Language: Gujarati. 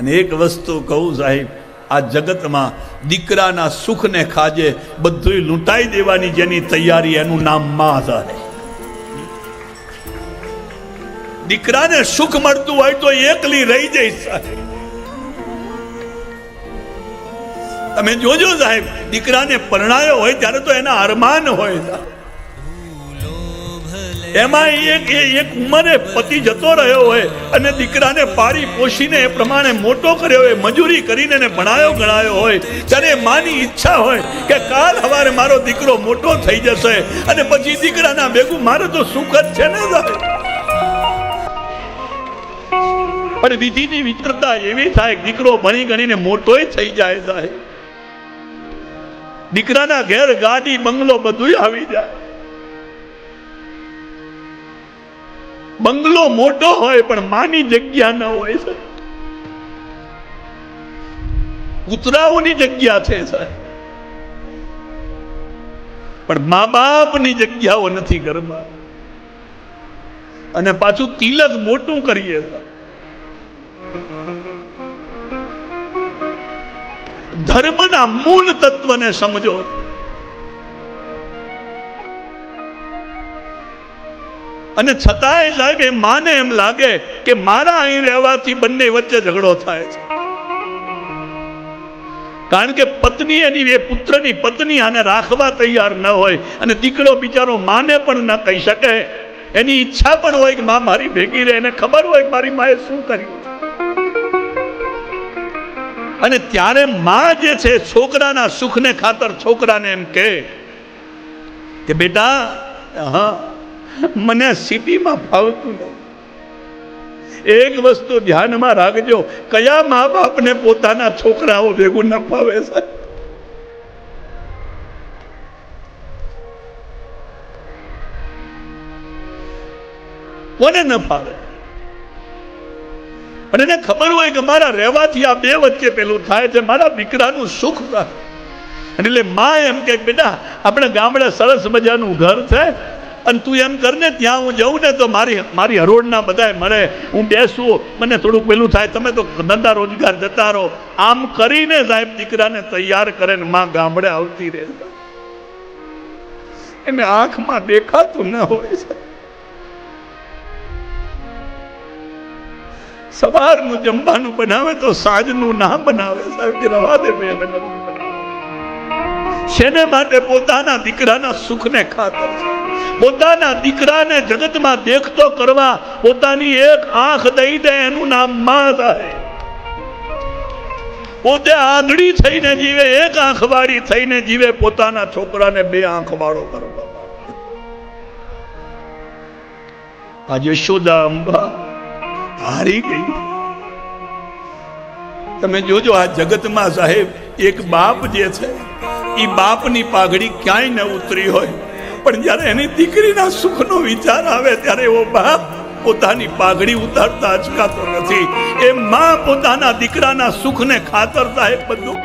અને એક વસ્તુ કહું સાહેબ, આ જગતમાં દીકરાના સુખને ખાજે બધું લૂંટાઈ દેવાની જેની તૈયારી એનું નામ માં થાય. દીકરાને સુખ મળતું હોય તો એકલી રહી જાય સાહેબ. તમે જોજો સાહેબ, દીકરાને પરણાયો હોય ત્યારે તો એના અરમાન હોય સાહેબ. એમાં એક ઉંમરે પતિ જતો રહ્યો હોય અને દીકરાને પાળી પોષીને એ પ્રમાણે મોટો કર્યો હોય, મજૂરી કરીને એને ભણાયો ગણાયો હોય, ત્યારે માની ઈચ્છા હોય કે કાલ સવારે મારો દીકરો મોટો થઈ જશે અને પછી દીકરાના ભેગું મારે તો સુખ જ છે ને સાહેબ. પણ વિધિની વિચરતા એવી થાય, દીકરો ભણી ગણીને મોટોય થઈ જાય સાહેબ. દીકરાના ઘેર ગાડી બંગલો બધું આવી જાય. બંગલો મોટો હોય પણ માની જગ્યા ન હોય સાહેબ. કૂતરાઓની જગ્યા છે સાહેબ, પણ મા બાપની જગ્યાઓ નથી ઘરમાં. અને પાછું તિલક મોટું કરીએ. ધર્મના મૂળ તત્વને સમજો. અને છતાંય સાહેબ એ માને એમ લાગે કે મારા અહીં રહેવાથી બંને વચ્ચે ઝઘડો થાય છે. કારણ કે પત્ની એની એ પુત્રની પત્ની આને રાખવા તૈયાર ન હોય અને દીકરો બિચારો માને પણ ન કહી શકે. એની ઈચ્છા પણ હોય કે માં મારી ભેગી રહે, એને ખબર હોય કે મારી માએ શું કર્યું. અને ત્યારે માં જે છે છોકરાના સુખને ખાતર છોકરાને એમ કહે કે બેટા, હા મને સિટીમાં ફાવતું નથી. એક વસ્તુ ધ્યાનમાં રાખજો, કયા મા બાપને પોતાના છોકરાઓ ભેગું ન ફાવે સાહેબ. કોને ન ફાવે? અને એને ખબર હોય કે મારા રહેવાથી આ બે વચ્ચે પેલું થાય છે, મારા દીકરાનું સુખ થાય. એટલે માં એમ કે બેટા, આપણે ગામડે સરસ મજાનું ઘર છે અને તું એમ કર ને, ત્યાં હું જઉં ને તો મારી હરોળના બધા મળે, હું બેસું, મને થોડુંક પેલું થાય, તમે તો ધંધા રોજગાર જતા રહો. આમ કરીને સાહેબ દીકરાને તૈયાર કરે ને માં ગામડે આવતી રહે. એને આંખમાં દેખાતું ન હોય. સવારનું જમવાનું બનાવે તો સાંજનું ના બનાવે સાહેબ, રવા દે. શેને માટે? પોતાના દીકરાના સુખને ખાતર, પોતાના દીકરાને જગતમાં દેખતો કરવા પોતાની એક આંખ દઈ દે, એનું નામ માં થાય. પોતે આંધળી થઈને જીવે, એક આંખ વાળી થઈને જીવે, પોતાના છોકરાને બે આંખ વાળો કરવા. આ યશોદા અંબા હારી ગઈ. તમે જોજો આ જગતમાં સાહેબ એક બાપ જે છે એ બાપની પાઘડી ક્યાંય ન ઉતરી હોય, પણ જયારે એની દીકરીના સુખનો વિચાર આવે ત્યારે એવો બાપ પોતાની પાઘડી ઉતારતા અચકાતો નથી. એ માં પોતાના દીકરાના સુખને ખાતર સાહેબ બધું